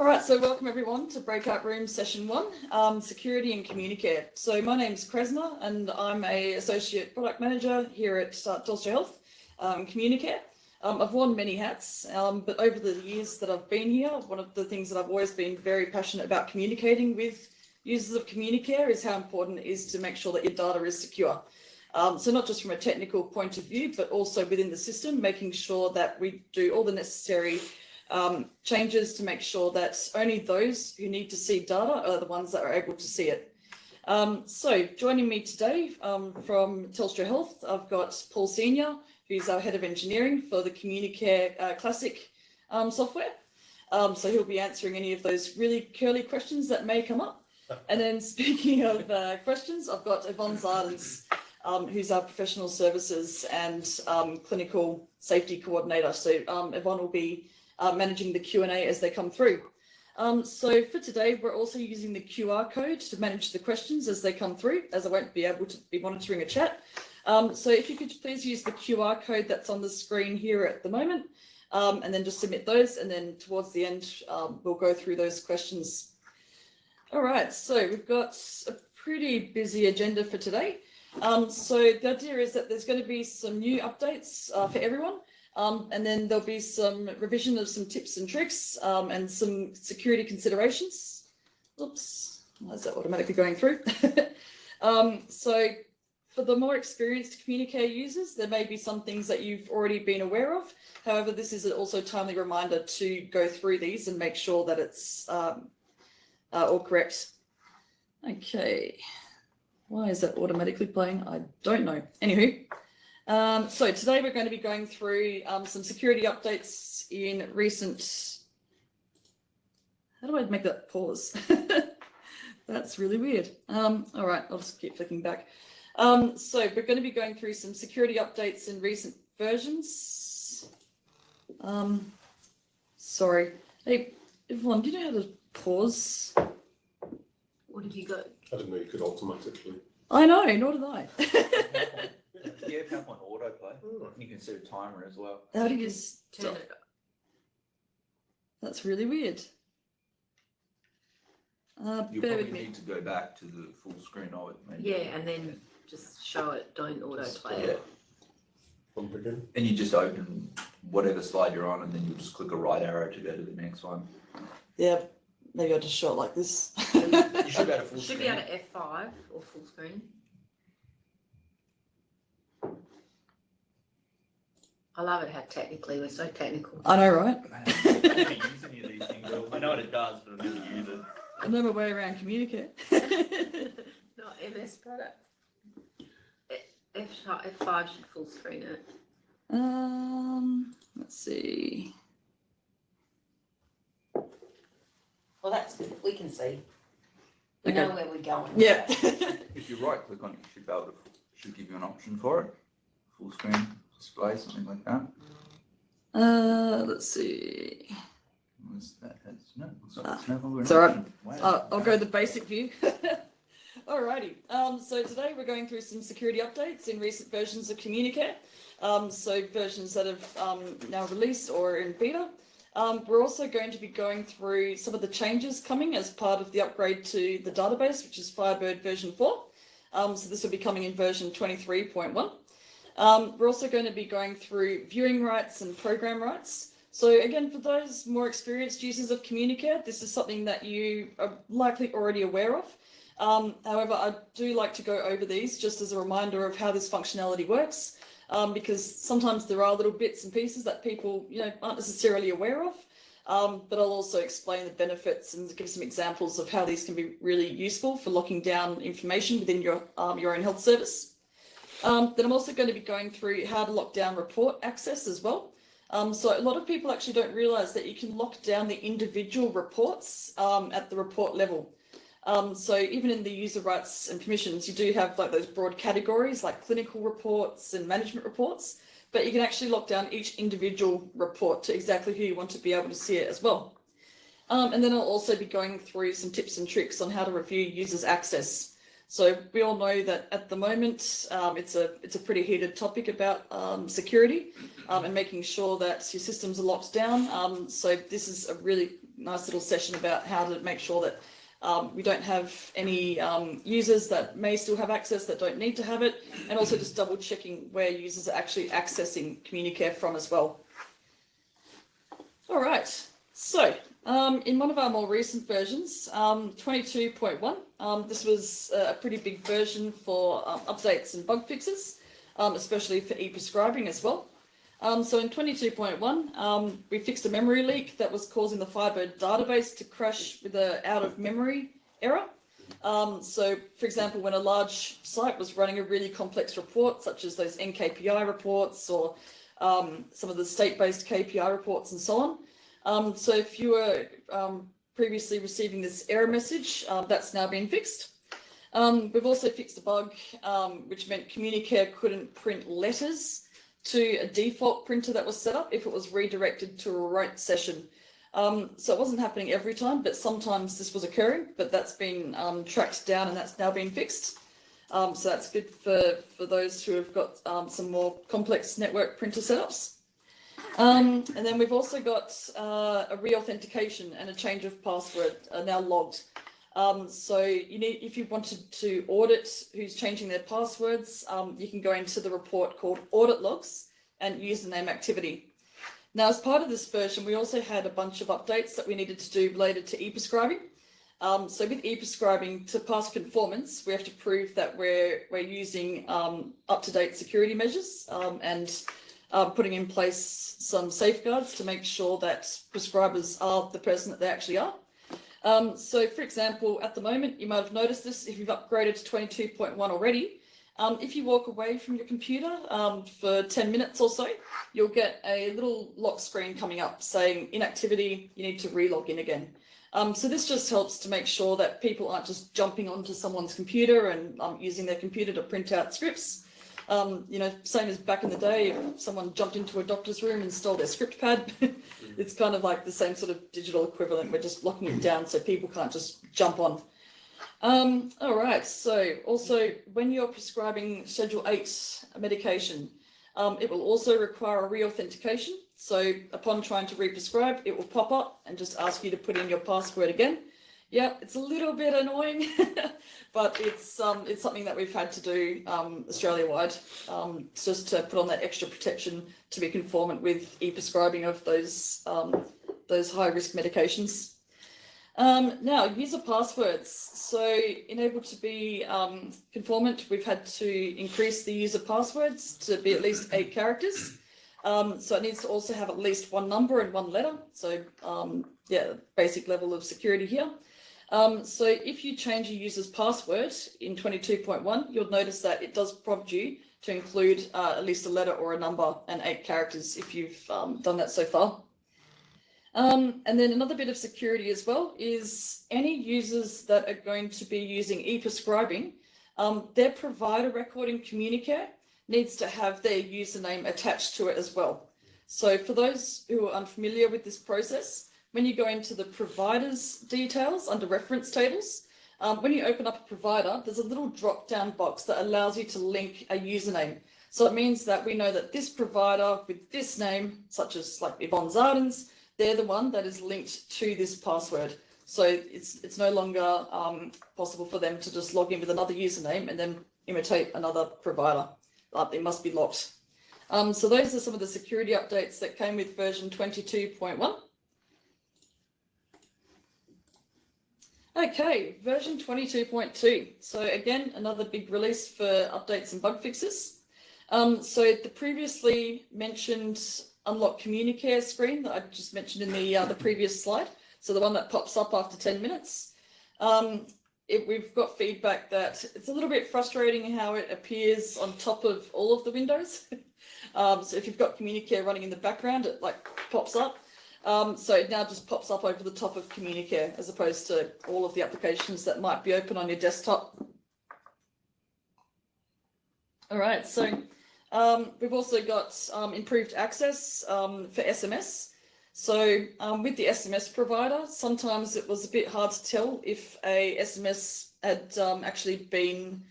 All right, so welcome everyone to Breakout Room Session 1, Security and Communicare. So my name's Kresna and I'm a Associate Product Manager here at Telstra Health, Communicare. I've worn many hats, but over the years that I've been here, one of the things that I've always been very passionate about communicating with users of Communicare is how important it is to make sure that your data is secure. So not just from a technical point of view, but also within the system, making sure that we do all the necessary changes to make sure that only those who need to see data are the ones that are able to see it. So joining me today from Telstra Health, I've got Paul Senior, who's our Head of Engineering for the Communicare Classic software. So he'll be answering any of those really curly questions that may come up. And then speaking of questions, I've got Yvonne Zardens, who's our Professional Services and Clinical Safety Coordinator. So Yvonne will be managing the Q&A as they come through. So for today, we're also using the QR code to manage the questions as they come through, as I won't be able to be monitoring a chat. So if you could please use the QR code that's on the screen here at the moment, and then just submit those, and then towards the end, we'll go through those questions. All right, so we've got a pretty busy agenda for today. So the idea is that there's going to be some new updates for everyone. And then there'll be some revision of some tips and tricks and some security considerations. Oops, why is that automatically going through? So for the more experienced Communicare users, there may be some things that you've already been aware of. However, this is also a timely reminder to go through these and make sure that it's all correct. Okay, why is that automatically playing? I don't know. Anywho. So today we're going to be going through some security updates in recent. How do I make that pause? That's really weird. All right, I'll just keep flicking back. So we're going to be going through some security updates in recent versions. Sorry. Hey, Yvonne, do you know how to pause? What have you got? I didn't know you could automatically. I know, nor did I. Yeah, PowerPoint autoplay. You can set a timer as well. How do you turn it? That's really weird. You'll bear with probably me. need to go back to the full screen of it. Maybe. Yeah, and then just show it, don't autoplay Yeah. it. From the beginning. And you just open whatever slide you're on, and then you just click a right arrow to go to the next one. Yeah, maybe I'll just show it like this. You should be able to full Should screen. be able to F5 or full screen. I love it how technically we're so technical. I know, right? I never use any of these things. I know what it does, but I never use it. I know my way around Communicare. Not MS product. F5 should full screen it. Let's see. Well, that's good. We can see. We Okay. know where we're going. Yeah. If you right click on it, you should be able to. Should give you an option for it. Full screen display, something like that. Let's see. No, it's no longer an It's all right. option. Wow. I'll go the basic view. Alrighty. So today we're going through some security updates in recent versions of Communicare. So versions that have now released or in beta. We're also going to be going through some of the changes coming as part of the upgrade to the database, which is Firebird version 4. So this will be coming in version 23.1. We're also going to be going through viewing rights and program rights. So again, for those more experienced users of Communicare, this is something that you are likely already aware of. However, I do like to go over these just as a reminder of how this functionality works, because sometimes there are little bits and pieces that people aren't necessarily aware of. But I'll also explain the benefits and give some examples of how these can be really useful for locking down information within your own health service. Then I'm also going to be going through how to lock down report access as well. So a lot of people actually don't realise that you can lock down the individual reports at the report level. So even in the user rights and permissions, you do have like those broad categories like clinical reports and management reports, but you can actually lock down each individual report to exactly who you want to be able to see it as well. And then I'll also be going through some tips and tricks on how to review users' access. So we all know that at the moment, it's a pretty heated topic about security and making sure that your systems are locked down. So this is a really nice little session about how to make sure that we don't have any users that may still have access that don't need to have it, and also just double checking where users are actually accessing Communicare from as well. All right, so in one of our more recent versions, 22.1, this was a pretty big version for updates and bug fixes, especially for e-prescribing as well. So in 22.1, we fixed a memory leak that was causing the Firebird database to crash with an out of memory error. So for example, when a large site was running a really complex report, such as those NKPI reports or some of the state-based KPI reports and so on. So if you were previously receiving this error message, that's now been fixed. We've also fixed a bug, which meant Communicare couldn't print letters to a default printer that was set up if it was redirected to a rote session. So it wasn't happening every time, but sometimes this was occurring, but that's been tracked down and that's now been fixed. So that's good for those who have got some more complex network printer setups. And then we've also got a re-authentication and a change of password are now logged. So if you wanted to audit who's changing their passwords, you can go into the report called Audit Logs and Username Activity. Now, as part of this version, we also had a bunch of updates that we needed to do related to e-prescribing. So with e-prescribing, to pass conformance, we have to prove that we're using up-to-date security measures and putting in place some safeguards to make sure that prescribers are the person that they actually are. So for example, at the moment, you might have noticed this if you've upgraded to 22.1 already. If you walk away from your computer for 10 minutes or so, you'll get a little lock screen coming up saying inactivity, you need to re-log in again. So this just helps to make sure that people aren't just jumping onto someone's computer and using their computer to print out scripts. Same as back in the day, if someone jumped into a doctor's room and stole their script pad, it's kind of like the same sort of digital equivalent. We're just locking it down so people can't just jump on. All right, so also when you're prescribing Schedule 8 medication, it will also require a re-authentication. So upon trying to re-prescribe, it will pop up and just ask you to put in your password again. Yeah, it's a little bit annoying, but it's something that we've had to do Australia-wide, just to put on that extra protection to be conformant with e-prescribing of those high-risk medications. Now, user passwords. So in able to be conformant, we've had to increase the user passwords to be at least 8 characters. So it needs to also have at least 1 number and 1 letter. So yeah, basic level of security here. So if you change a user's password in 22.1, you'll notice that it does prompt you to include at least a letter or a number and 8 characters if you've done that so far. And then another bit of security as well is any users that are going to be using e-prescribing, their provider record in Communicare needs to have their username attached to it as well. So for those who are unfamiliar with this process, when you go into the provider's details under reference tables, when you open up a provider, there's a little drop-down box that allows you to link a username. So it means that we know that this provider with this name, such as like Yvonne Zardens, they're the one that is linked to this password. So it's no longer possible for them to just log in with another username and then imitate another provider. They must be locked. So those are some of the security updates that came with version 22.1. Okay, version 22.2. So again, another big release for updates and bug fixes. So the previously mentioned Unlock Communicare screen that I just mentioned in the previous slide, so the one that pops up after 10 minutes, we've got feedback that it's a little bit frustrating how it appears on top of all of the windows. So if you've got Communicare running in the background, it like pops up. So it now just pops up over the top of Communicare as opposed to all of the applications that might be open on your desktop. All right, so we've also got improved access for SMS. So with the SMS provider, sometimes it was a bit hard to tell if a SMS had actually been,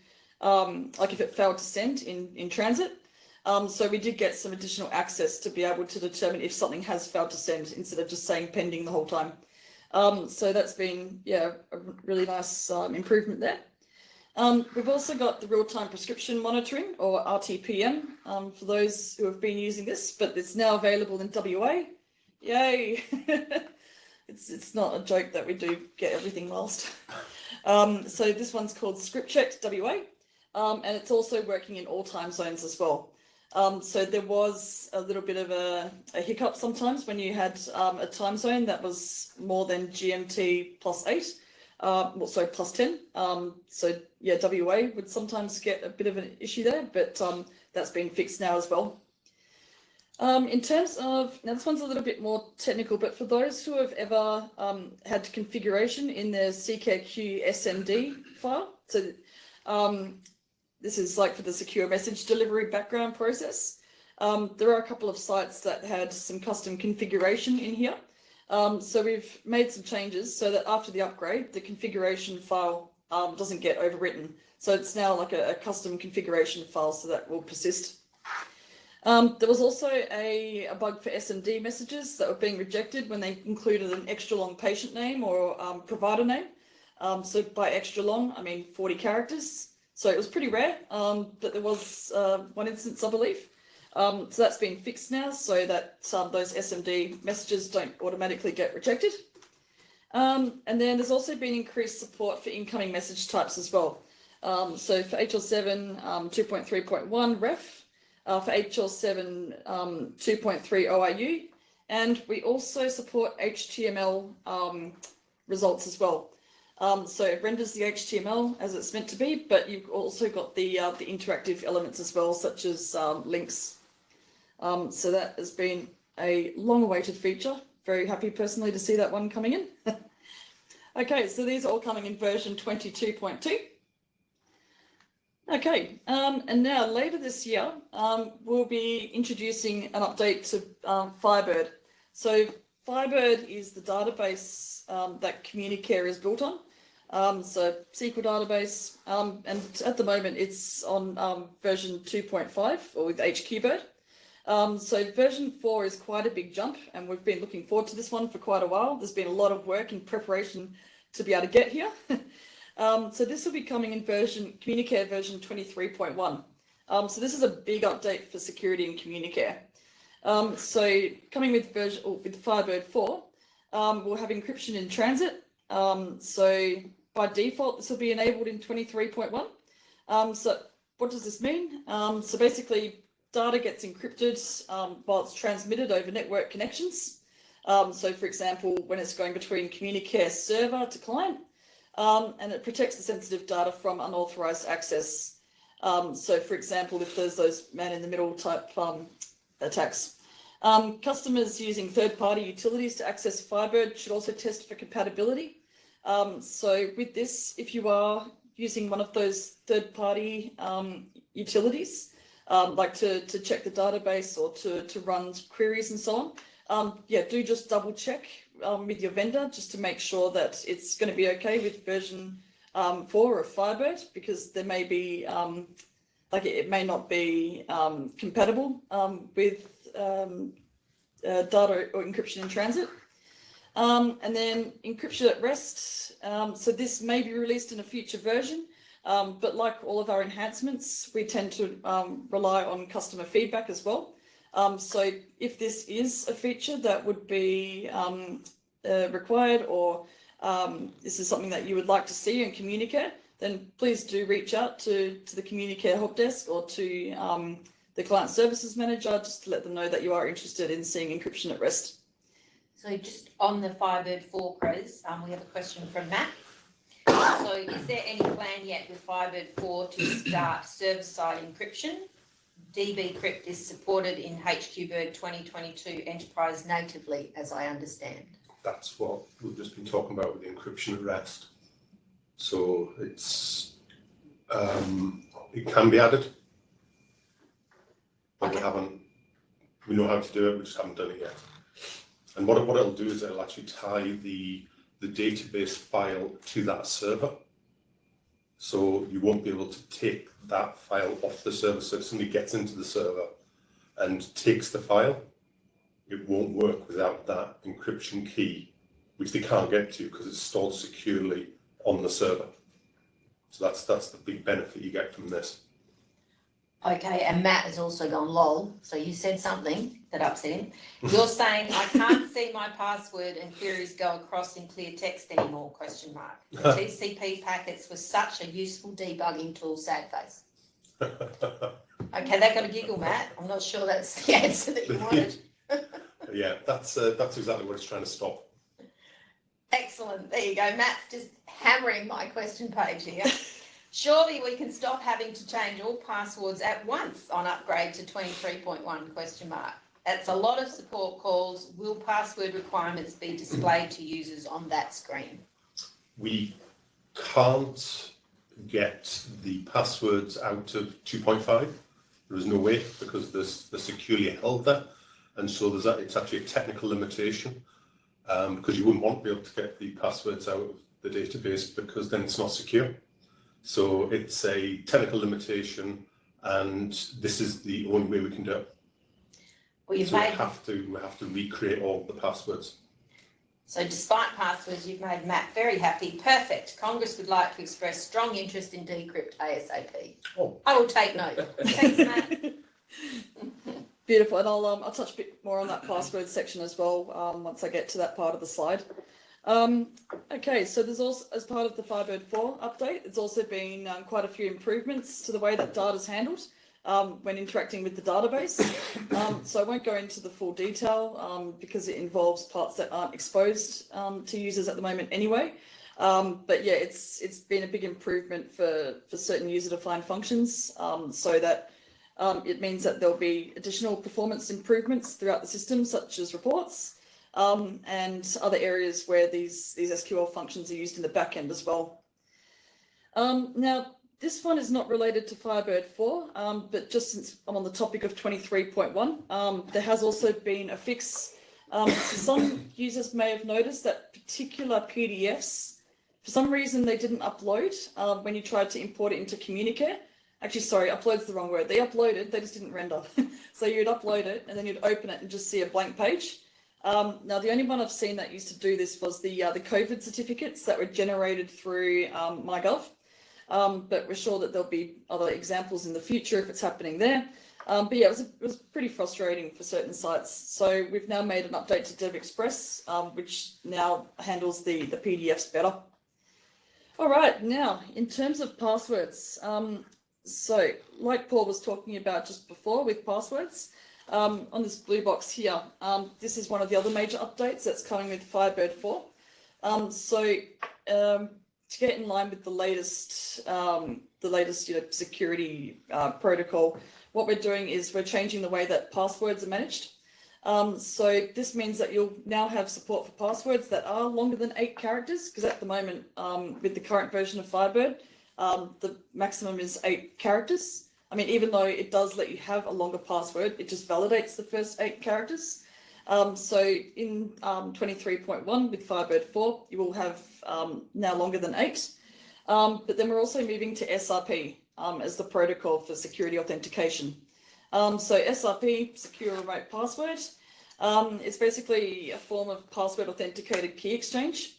like if it failed to send in transit. So we did get some additional access to be able to determine if something has failed to send instead of just saying pending the whole time. So that's been, yeah, a really nice improvement there. We've also got the real-time prescription monitoring, or RTPM, for those who have been using this, but it's now available in WA. Yay! It's not a joke that we do get everything lost. So this one's called Script Check WA, and it's also working in all time zones as well. So there was a little bit of a hiccup sometimes when you had a time zone that was more than GMT +8, sorry, +10. So yeah, WA would sometimes get a bit of an issue there, but that's been fixed now as well. In terms of, now this one's a little bit more technical, but for those who have ever had configuration in their CKQ SMD file, so this is like for the secure message delivery background process. There are a couple of sites that had some custom configuration in here. So we've made some changes so that after the upgrade, the configuration file doesn't get overwritten. So it's now like a custom configuration file, so that will persist. There was also a bug for SMD messages that were being rejected when they included an extra long patient name or provider name. So by extra long, I mean 40 characters. So it was pretty rare, but there was one instance, I believe. So that's been fixed now so that those SMD messages don't automatically get rejected. And then there's also been increased support for incoming message types as well. So for HL7 2.3.1 ref, for HL7 2.3 ORU, and we also support HTML results as well. So it renders the HTML as it's meant to be, but you've also got the interactive elements as well, such as links. So that has been a long-awaited feature. Very happy personally to see that one coming in. Okay, so these are all coming in version 22.2. Okay, and now later this year, we'll be introducing an update to Firebird. So Firebird is the database that Communicare is built on. So SQL database, and at the moment it's on version 2.5 or with HQBird. So version 4 is quite a big jump, and we've been looking forward to this one for quite a while. There's been a lot of work in preparation to be able to get here. So this will be coming in Communicare version 23.1. So this is a big update for security in Communicare. So coming with Firebird 4, we'll have encryption in transit. So by default, this will be enabled in 23.1. So what does this mean? So basically, data gets encrypted while it's transmitted over network connections. So for example, when it's going between Communicare server to client, and it protects the sensitive data from unauthorized access. So for example, if there's those man-in-the-middle type attacks. Customers using third-party utilities to access Firebird should also test for compatibility. So with this, if you are using one of those third-party utilities, like to check the database or to run queries and so on, yeah, do just double check with your vendor just to make sure that it's going to be okay with version 4 of Firebird, because there may be, like it may not be compatible with data or encryption in transit. And then encryption at rest. So this may be released in a future version, but like all of our enhancements, we tend to rely on customer feedback as well. So if this is a feature that would be required, or this is something that you would like to see in Communicare, then please do reach out to the Communicare help desk or to the client services manager, just to let them know that you are interested in seeing encryption at rest. So just on the Firebird 4, Chris, we have a question from Matt. So is there any plan yet with Firebird 4 to start server-side encryption? dbcrypt is supported in HQBird 2022 Enterprise natively, as I understand. That's what we've just been talking about with the encryption at rest. So it's it can be added, but we know how to do it, we just haven't done it yet. And what it'll do is it'll actually tie the database file to that server. So you won't be able to take that file off the server. So if somebody gets into the server and takes the file, it won't work without that encryption key which they can't get to because it's stored securely on the server. So that's the big benefit you get from this. Okay, and Matt has also gone lol, so you said something that upset him. You're saying I can't see my password and queries go across in clear text anymore, question mark. The TCP packets were such a useful debugging tool, sad face. Okay, that got a giggle, Matt. I'm not sure that's the answer that you wanted. Yeah, that's exactly what it's trying to stop. Excellent, there you go. Matt's just hammering my question page here. Surely we can stop having to change all passwords at once on upgrade to 23.1, question mark. That's a lot of support calls. Will password requirements be displayed to users on that screen? We can't get the passwords out of 2.5. There is no way, because they're securely held there. And so it's actually a technical limitation, because you wouldn't want to be able to get the passwords out of the database because then it's not secure. So it's a technical limitation, and this is the only way we can do it. Well, we have to recreate all the passwords. So despite passwords, you've made Matt very happy. Perfect. Congress would like to express strong interest in Decrypt ASAP. Oh. I will take note. Thanks, Matt. Beautiful, and I'll touch a bit more on that password section as well once I get to that part of the slide. Okay, so there's also, as part of the Firebird 4 update, there's also been quite a few improvements to the way that data is handled when interacting with the database. So I won't go into the full detail because it involves parts that aren't exposed to users at the moment anyway. But yeah, it's been a big improvement for certain user-defined functions, so that it means that there'll be additional performance improvements throughout the system, such as reports, and other areas where these SQL functions are used in the back end as well. Now, this one is not related to Firebird 4, but just since I'm on the topic of 23.1, there has also been a fix. So some users may have noticed that particular PDFs, for some reason, they didn't upload when you tried to import it into Communicare. Actually, sorry, upload's the wrong word. They uploaded, they just didn't render. So you'd upload it and then you'd open it and just see a blank page. Now, the only one I've seen that used to do this was the COVID certificates that were generated through MyGov. But we're sure that there'll be other examples in the future if it's happening there. But yeah, it was pretty frustrating for certain sites. So we've now made an update to DevExpress, which now handles the PDFs better. All right, now, in terms of passwords, so like Paul was talking about just before with passwords, on this blue box here, this is one of the other major updates that's coming with Firebird 4. To get in line with the latest security protocol, what we're doing is we're changing the way that passwords are managed. So this means that you'll now have support for passwords that are longer than 8 characters, because at the moment, with the current version of Firebird, the maximum is 8 characters. I mean, even though it does let you have a longer password, it just validates the first 8 characters. So in 23.1 with Firebird 4, you will have now longer than 8. But then we're also moving to SRP as the protocol for security authentication. So SRP, Secure Remote Password, it's basically a form of password authenticated key exchange.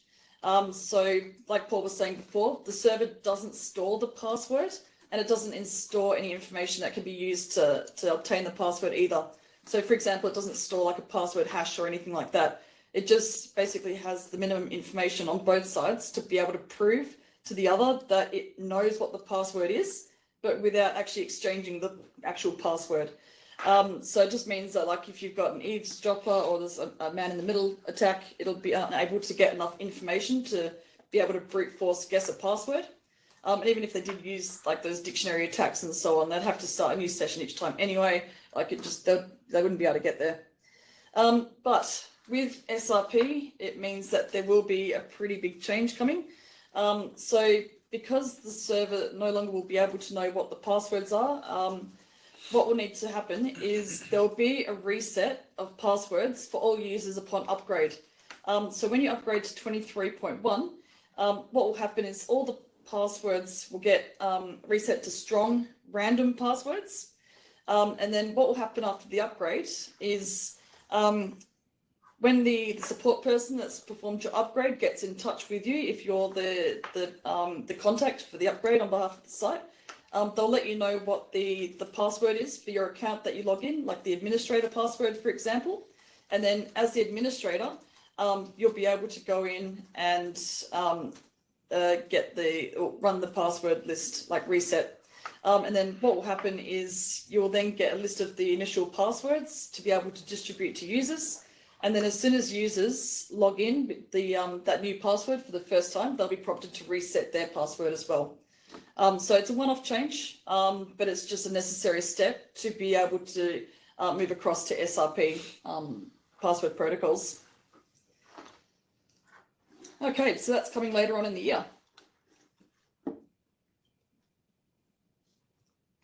So like Paul was saying before, the server doesn't store the password and it doesn't store any information that can be used to obtain the password either. So for example, it doesn't store like a password hash or anything like that. It just basically has the minimum information on both sides to be able to prove to the other that it knows what the password is, but without actually exchanging the actual password. So it just means that like if you've got an eavesdropper or there's a man in the middle attack, it'll be unable to get enough information to be able to brute force guess a password. And even if they did use like those dictionary attacks and so on, they'd have to start a new session each time anyway. Like it just, they wouldn't be able to get there. But with SRP, it means that there will be a pretty big change coming. So because the server no longer will be able to know what the passwords are, what will need to happen is there'll be a reset of passwords for all users upon upgrade. So when you upgrade to 23.1, what will happen is all the passwords will get reset to strong random passwords. And then what will happen after the upgrade is when the support person that's performed your upgrade gets in touch with you, if you're the contact for the upgrade on behalf of the site, they'll let you know what the password is for your account that you log in, like the administrator password, for example. And then as the administrator, you'll be able to go in and run the password list, like reset. And then what will happen is you'll then get a list of the initial passwords to be able to distribute to users. And then as soon as users log in with that new password for the first time, they'll be prompted to reset their password as well. So it's a one-off change, but it's just a necessary step to be able to move across to SRP password protocols. Okay, so that's coming later on in the year.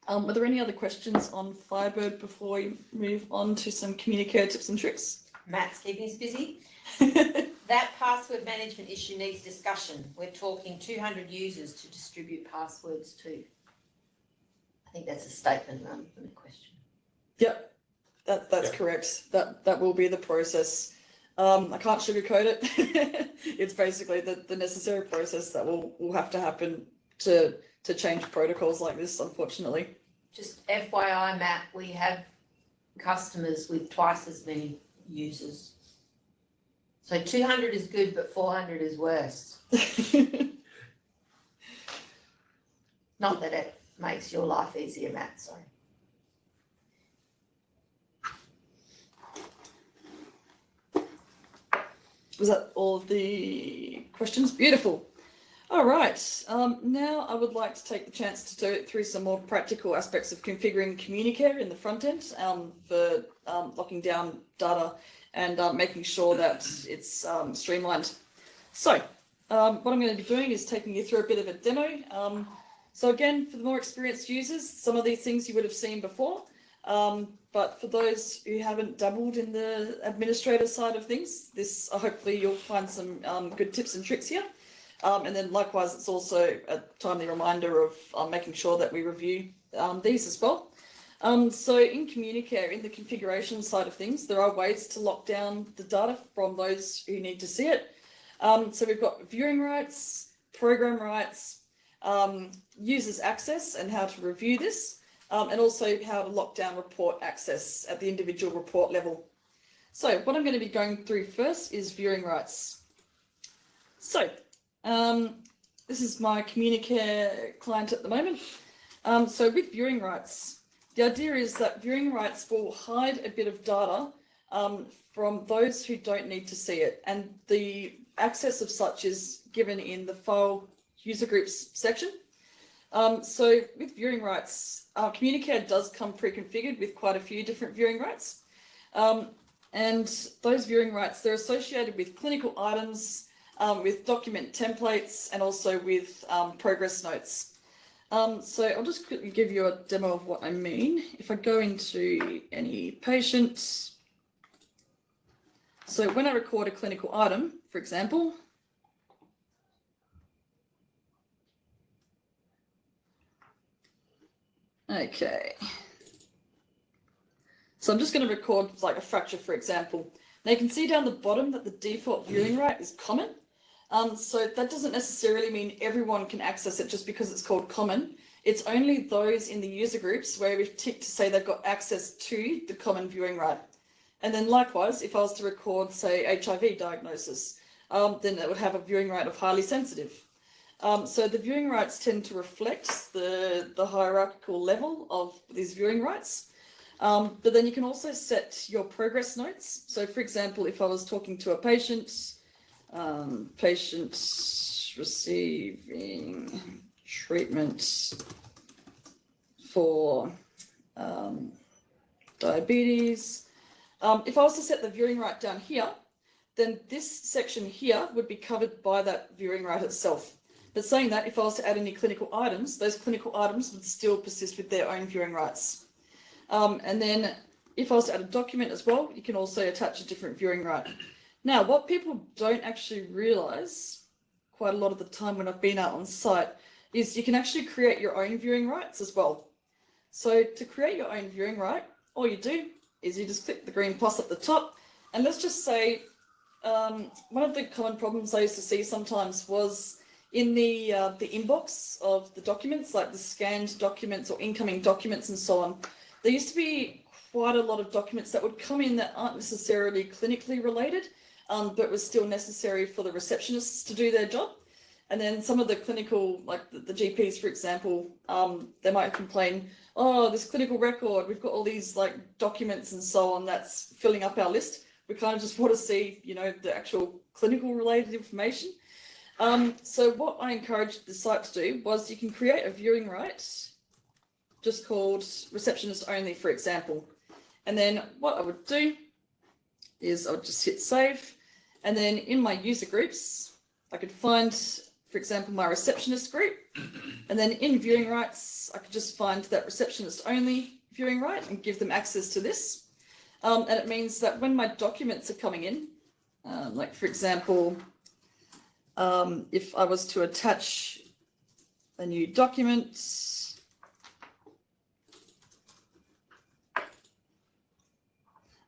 Were there any other questions on Firebird before we move on to some Communicare tips and tricks? Matt's keeping us busy. That password management issue needs discussion. We're talking 200 users to distribute passwords to. I think that's a statement rather than a question. Yep, that's correct. That will be the process. I can't sugarcoat it. It's basically the necessary process that will have to happen to change protocols like this, unfortunately. Just FYI, Matt, we have customers with twice as many users. So 200 is good, but 400 is worse. Not that it makes your life easier, Matt, sorry. Was that all of the questions? Beautiful. All right, now I would like to take the chance to go through some more practical aspects of configuring Communicare in the front end for locking down data and making sure that it's streamlined. So what I'm going to be doing is taking you through a bit of a demo. So again, for the more experienced users, some of these things you would have seen before, but for those who haven't dabbled in the administrator side of things, this hopefully you'll find some good tips and tricks here. And then likewise, it's also a timely reminder of making sure that we review these as well. So in Communicare, in the configuration side of things, there are ways to lock down the data from those who need to see it. So we've got viewing rights, program rights, users access and how to review this, and also how to lock down report access at the individual report level. So what I'm going to be going through first is viewing rights. So this is my Communicare client at the moment. So with viewing rights, the idea is that viewing rights will hide a bit of data from those who don't need to see it. And the access of such is given in the file user groups section. So with viewing rights, Communicare does come pre-configured with quite a few different viewing rights. And those viewing rights, they're associated with clinical items, with document templates, and also with progress notes. So I'll just quickly give you a demo of what I mean. If I go into any patient, so when I record a clinical item, for example, okay. So I'm just going to record like a fracture, for example. Now you can see down the bottom that the default viewing right is common. So that doesn't necessarily mean everyone can access it just because it's called common. It's only those in the user groups where we've ticked to say they've got access to the common viewing right. And then likewise, if I was to record, say, HIV diagnosis, then it would have a viewing right of highly sensitive. So the viewing rights tend to reflect the hierarchical level of these viewing rights. But then you can also set your progress notes. So for example, if I was talking to a patient, patient receiving treatment for diabetes, if I was to set the viewing right down here, then this section here would be covered by that viewing right itself. But saying that, if I was to add any clinical items, those clinical items would still persist with their own viewing rights. And then if I was to add a document as well, you can also attach a different viewing right. Now, what people don't actually realize quite a lot of the time when I've been out on site is you can actually create your own viewing rights as well. So to create your own viewing right, all you do is you just click the green plus at the top And let's just say one of the common problems I used to see sometimes was in the inbox of the documents, like the scanned documents or incoming documents and so on. There used to be quite a lot of documents that would come in that aren't necessarily clinically related, but was still necessary for the receptionists to do their job. And then some of the clinical, like the GPs, for example, they might complain, oh, this clinical record, we've got all these like documents and so on that's filling up our list. We kind of just want to see, you know, the actual clinical related information. So what I encouraged the site to do was you can create a viewing right, just called receptionist only, for example. And then what I would do is I would just hit save. And then in my user groups, I could find, for example, my receptionist group. And then in viewing rights, I could just find that receptionist only viewing right and give them access to this. And it means that when my documents are coming in, like for example, if I was to attach a new document,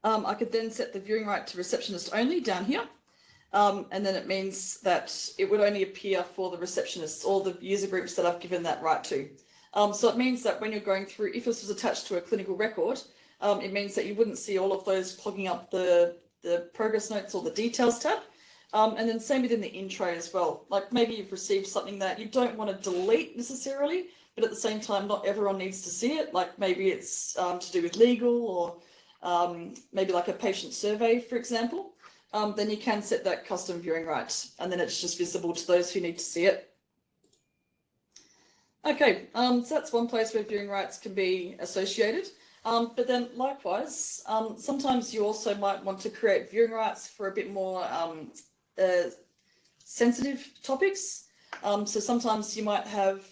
I could then set the viewing right to receptionist only down here. And then it means that it would only appear for the receptionists or the user groups that I've given that right to. So it means that when you're going through, if this was attached to a clinical record, it means that you wouldn't see all of those clogging up the progress notes or the details tab. And then same within the intro as well. Like maybe you've received something that you don't want to delete necessarily, but at the same time, not everyone needs to see it. Like maybe it's to do with legal or maybe like a patient survey, for example. Then you can set that custom viewing right, and then it's just visible to those who need to see it. Okay, so that's one place where viewing rights can be associated. But then likewise, sometimes you also might want to create viewing rights for a bit more sensitive topics. So sometimes you might have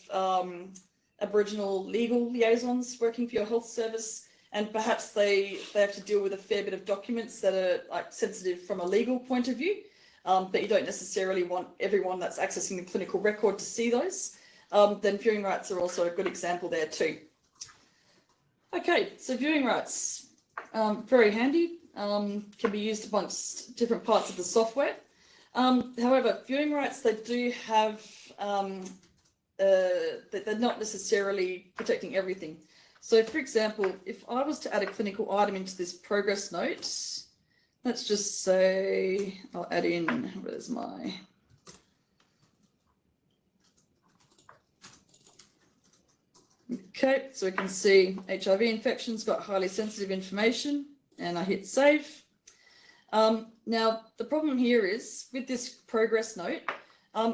Aboriginal legal liaisons working for your health service, and perhaps they have to deal with a fair bit of documents that are like sensitive from a legal point of view, but you don't necessarily want everyone that's accessing the clinical record to see those. Then viewing rights are also a good example there too. Okay, so viewing rights, very handy, can be used amongst different parts of the software. However, viewing rights, they do have, they're not necessarily protecting everything. So for example, if I was to add a clinical item into this progress note, let's just say, I'll add in, where's my, okay, so we can see HIV infections got highly sensitive information, and I hit save. Now, the problem here is with this progress note,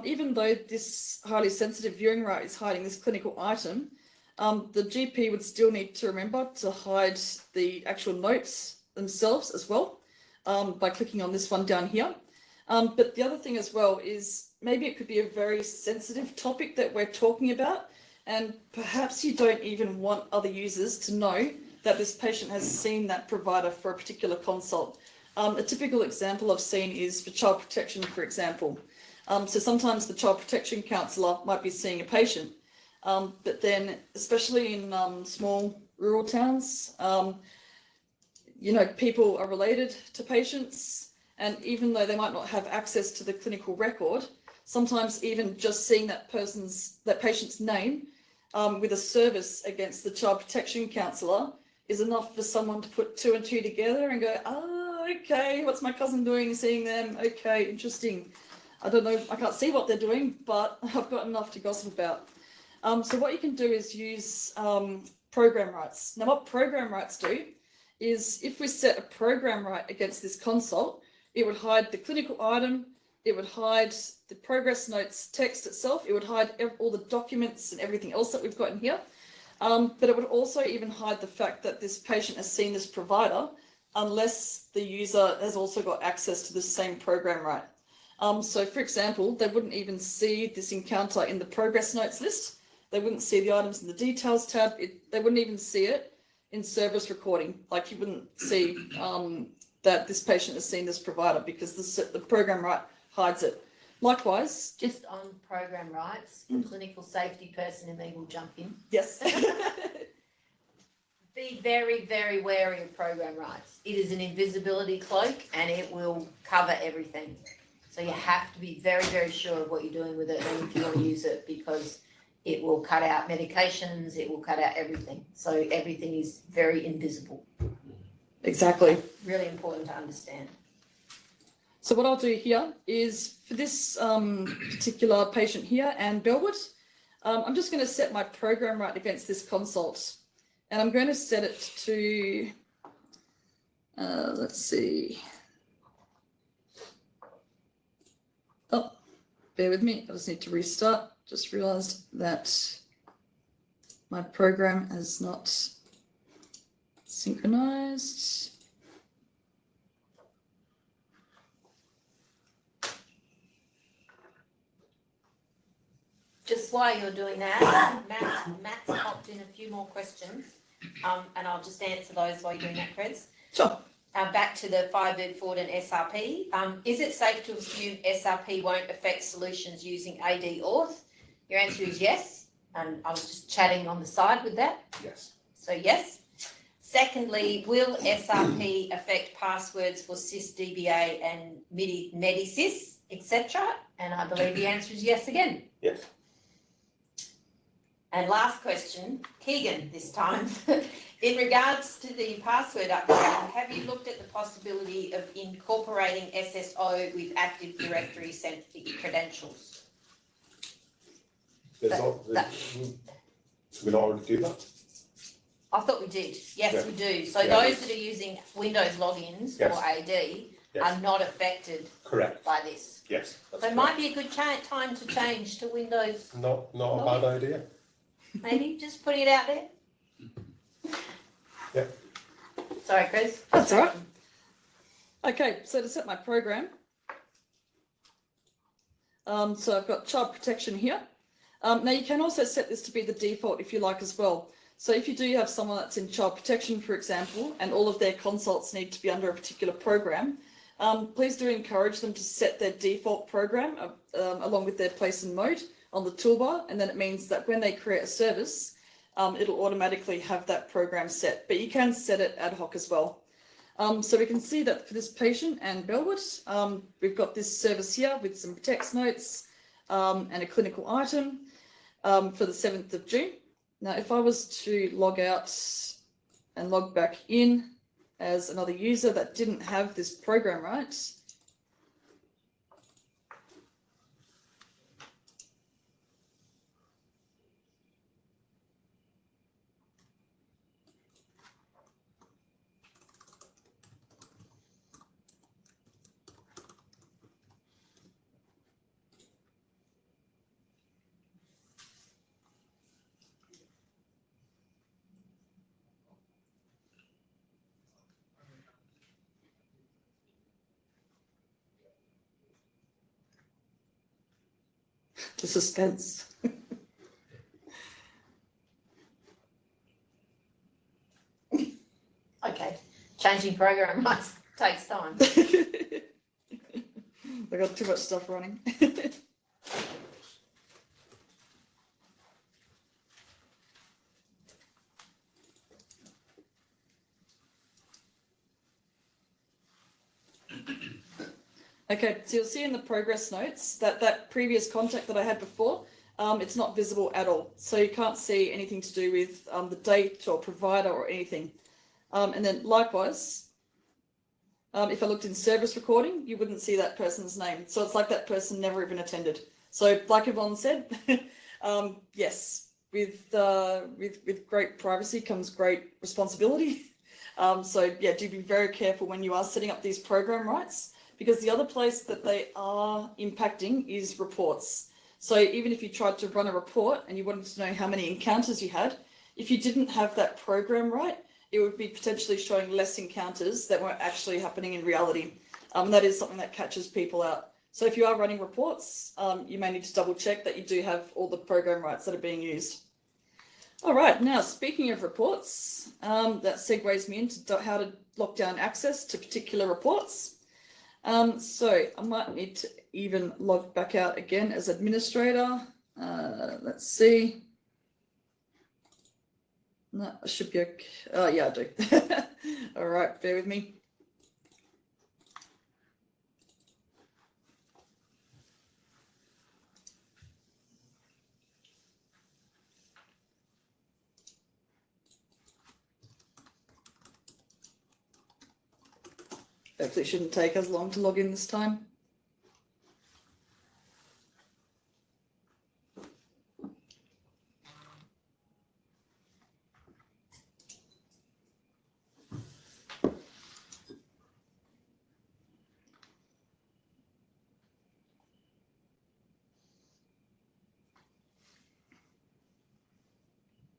even though this highly sensitive viewing right is hiding this clinical item, the GP would still need to remember to hide the actual notes themselves as well by clicking on this one down here. But the other thing as well is maybe it could be a very sensitive topic that we're talking about, and perhaps you don't even want other users to know that this patient has seen that provider for a particular consult. A typical example I've seen is for child protection, for example. So sometimes the child protection counsellor might be seeing a patient, but then especially in small rural towns, you know, people are related to patients, and even though they might not have access to the clinical record, sometimes even just seeing that patient's name with a service against the child protection counsellor is enough for someone to put two and two together and go, oh, okay, what's my cousin doing seeing them? Okay, interesting. I don't know, I can't see what they're doing, but I've got enough to gossip about. So what you can do is use program rights. Now what program rights do is if we set a program right against this consult, it would hide the clinical item, it would hide the progress notes text itself, it would hide all the documents and everything else that we've got in here. But it would also even hide the fact that this patient has seen this provider unless the user has also got access to the same program right. So for example, they wouldn't even see this encounter in the progress notes list. They wouldn't see the items in the details tab. They wouldn't even see it in service recording. Like you wouldn't see that this patient has seen this provider because the program right hides it. Likewise, Just on program rights, the clinical safety person in me will jump in. yes. Be very, very wary of program rights. It is an invisibility cloak and it will cover everything. So you have to be very, very sure of what you're doing with it and if you want to use it, because it will cut out medications, it will cut out everything. So everything is very invisible. Exactly. Really important to understand. So what I'll do here is for this particular patient here, Anne Bellwood, I'm just going to set my program right against this consult. And I'm going to set it to, let's see. Oh, bear with me. I just need to restart. Just realized that my program has not synchronized. Just while you're doing that, Matt's popped in a few more questions, and I'll just answer those while you're doing that, Chris. Sure. Back to the Firebird Forward and SRP. Is it safe to assume SRP won't affect solutions using AD Auth? Your answer is yes, and I was just chatting on the side with that. Yes. So yes. Secondly, will SRP affect passwords for SysDBA and MediSys, etc.? And I believe the answer is yes again. Yes. And last question, Keegan this time. In regards to the password upgrade, have you looked at the possibility of incorporating SSO with Active Directory credentials? We not already do that? I thought we did. Yes, Yeah. we do. So Yeah. those that are using Windows logins Yes. or AD are not affected Correct. by this. Yes. So it might be a good time to change to Windows. Not a bad idea. Maybe just putting it out there. Yeah. Sorry, Chris. That's all right. Okay, so to set my program, so I've got child protection here. Now you can also set this to be the default if you like as well. So if you do have someone that's in child protection, for example, and all of their consults need to be under a particular program, please do encourage them to set their default program along with their place and mode on the toolbar, and then it means that when they create a service, it'll automatically have that program set, but you can set it ad hoc as well. So we can see that for this patient and Bellwood, we've got this service here with some text notes and a clinical item for the 7th of June. Now, if I was to log out and log back in as another user that didn't have this program right, the suspense. Okay, changing program takes time. I got too much stuff running. Okay, so you'll see in the progress notes that that previous contact that I had before, it's not visible at all. So you can't see anything to do with the date or provider or anything. And then likewise, if I looked in service recording, you wouldn't see that person's name. So it's like that person never even attended. So like Yvonne said, yes, with great privacy comes great responsibility. So yeah, do be very careful when you are setting up these program rights, because the other place that they are impacting is reports. So even if you tried to run a report and you wanted to know how many encounters you had, if you didn't have that program right, it would be potentially showing less encounters that weren't actually happening in reality. That is something that catches people out. So if you are running reports, you may need to double check that you do have all the program rights that are being used. All right, now speaking of reports, that segues me into how to lock down access to particular reports. So I might need to even log back out again as administrator. Let's see. No, I should be okay. Yeah, I do. All right, bear with me. Hopefully it shouldn't take as long to log in this time.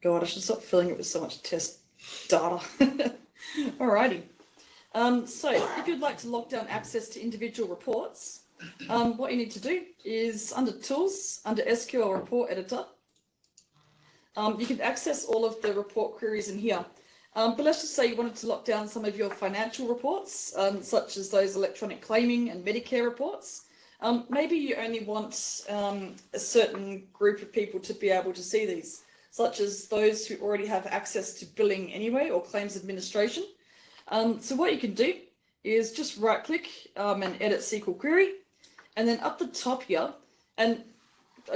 God, I should stop filling it with so much test data. Alrighty. So if you'd like to lock down access to individual reports, what you need to do is under Tools, under SQL Report Editor, you can access all of the report queries in here. But let's just say you wanted to lock down some of your financial reports, such as those electronic claiming and Medicare reports. Maybe you only want a certain group of people to be able to see these, such as those who already have access to billing anyway or claims administration. So what you can do is just right click and edit SQL query, and then up the top here, and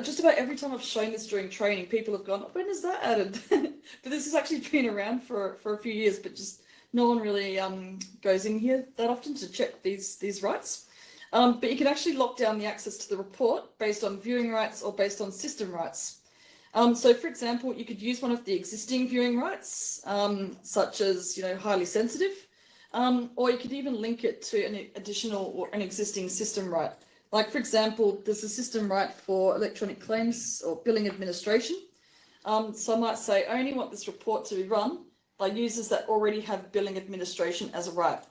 just about every time I've shown this during training, people have gone, when is that added? But this has actually been around for a few years, but just no one really goes in here that often to check these rights. But you can actually lock down the access to the report based on viewing rights or based on system rights. So for example, you could use one of the existing viewing rights, such as, highly sensitive, or you could even link it to an additional or an existing system right. Like, for example, there's a system right for electronic claims or billing administration. So I might say, I only want this report to be run by users that already have billing administration as a right.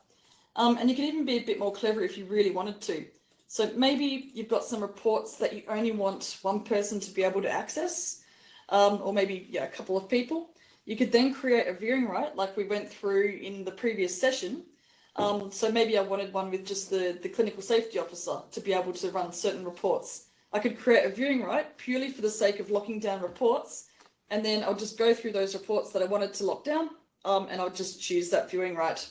And you can even be a bit more clever if you really wanted to. So maybe you've got some reports that you only want one person to be able to access, or maybe a couple of people. You could then create a viewing right like we went through in the previous session. So maybe I wanted one with just the clinical safety officer to be able to run certain reports. I could create a viewing right purely for the sake of locking down reports, and then I'll just go through those reports that I wanted to lock down, and I'll just choose that viewing right.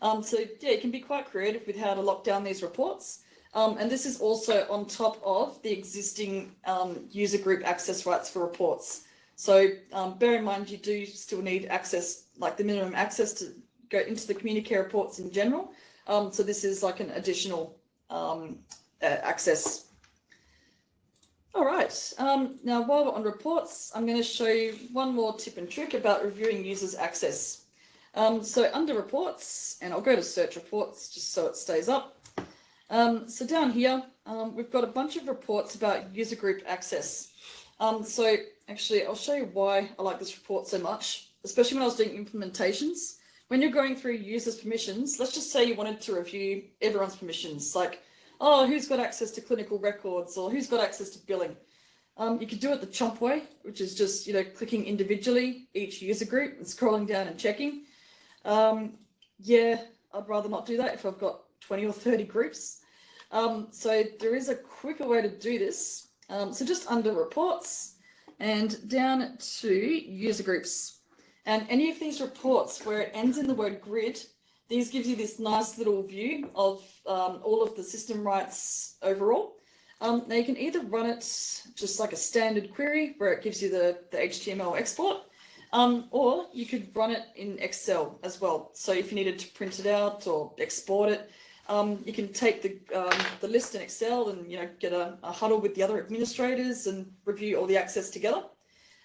So yeah, you can be quite creative with how to lock down these reports. And this is also on top of the existing user group access rights for reports. So bear in mind, you do still need access, like the minimum access to go into the Communicare reports in general. So this is like an additional access. All right, now while we're on reports, I'm going to show you one more tip and trick about reviewing users' access. So under reports, and I'll go to search reports just so it stays up. So down here, we've got a bunch of reports about user group access. So actually, I'll show you why I like this report so much, especially when I was doing implementations. When you're going through users' permissions, let's just say you wanted to review everyone's permissions, like, oh, who's got access to clinical records or who's got access to billing. You could do it the chomp way, which is just, clicking individually each user group and scrolling down and checking. Yeah, I'd rather not do that if I've got 20 or 30 groups. So there is a quicker way to do this. So just under reports and down to user groups. And any of these reports where it ends in the word grid, these gives you this nice little view of all of the system rights overall. Now you can either run it just like a standard query where it gives you the HTML export, or you could run it in Excel as well. So if you needed to print it out or export it, you can take the list in Excel and get a huddle with the other administrators and review all the access together.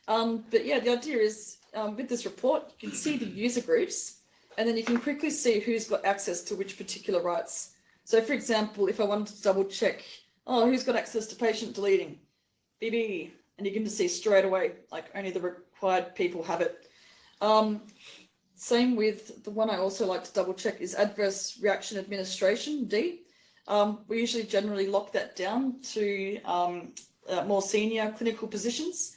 But yeah, the idea is with this report, you can see the user groups, and then you can quickly see who's got access to which particular rights. So for example, if I wanted to double check, oh, who's got access to patient deleting? BB, and you can just see straight away, like only the required people have it. Same with the one I also like to double check is adverse reaction administration, D. We usually generally lock that down to more senior clinical positions,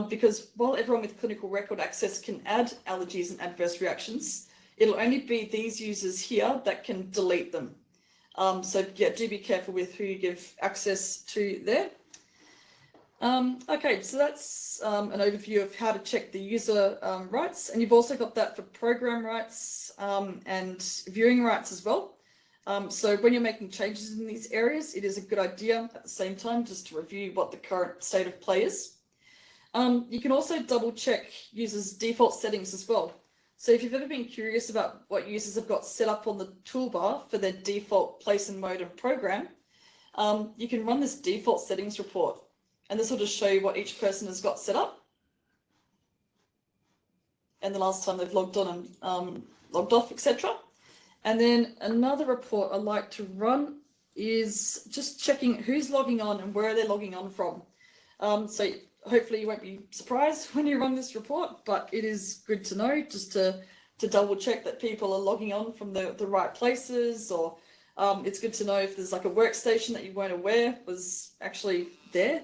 because while everyone with clinical record access can add allergies and adverse reactions, it'll only be these users here that can delete them. So yeah, do be careful with who you give access to there. Okay, so that's an overview of how to check the user rights, and you've also got that for program rights and viewing rights as well. So when you're making changes in these areas, it is a good idea at the same time just to review what the current state of play is. You can also double check users' default settings as well. So if you've ever been curious about what users have got set up on the toolbar for their default place and mode of program, you can run this default settings report. And this will just show you what each person has got set up and the last time they've logged on and logged off, etc. And then another report I like to run is just checking who's logging on and where they're logging on from. So hopefully you won't be surprised when you run this report, but it is good to know just to double check that people are logging on from the right places, or it's good to know if there's like a workstation that you weren't aware was actually there.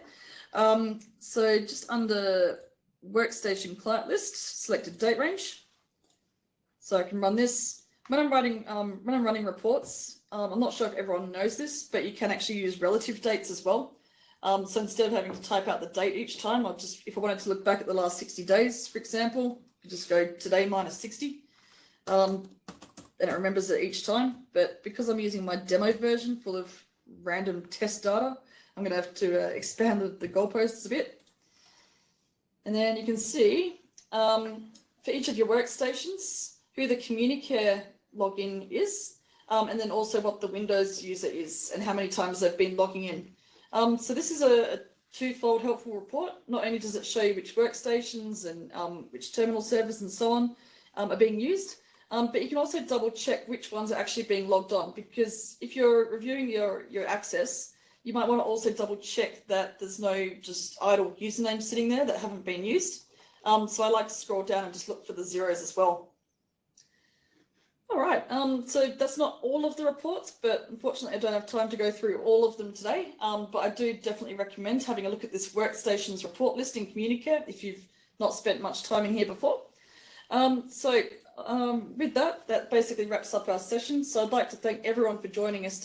So just under workstation client list, selected date range. So I can run this. When I'm running reports, I'm not sure if everyone knows this, but you can actually use relative dates as well. So instead of having to type out the date each time, I'll just, if I wanted to look back at the last 60 days, for example, just go today minus 60. And it remembers it each time. But because I'm using my demo version full of random test data, I'm going to have to expand the goalposts a bit. And then you can see for each of your workstations who the Communicare login is, and then also what the Windows user is and how many times they've been logging in. So this is a twofold helpful report. Not only does it show you which workstations and which terminal servers and so on are being used, but you can also double check which ones are actually being logged on, because if you're reviewing your access, you might want to also double check that there's no just idle usernames sitting there that haven't been used. So I like to scroll down and just look for the zeros as well. All right, so that's not all of the reports, but unfortunately I don't have time to go through all of them today. But I do definitely recommend having a look at this workstations report list in Communicare if you've not spent much time in here before. With that basically wraps up our session. So I'd like to thank everyone for joining us today.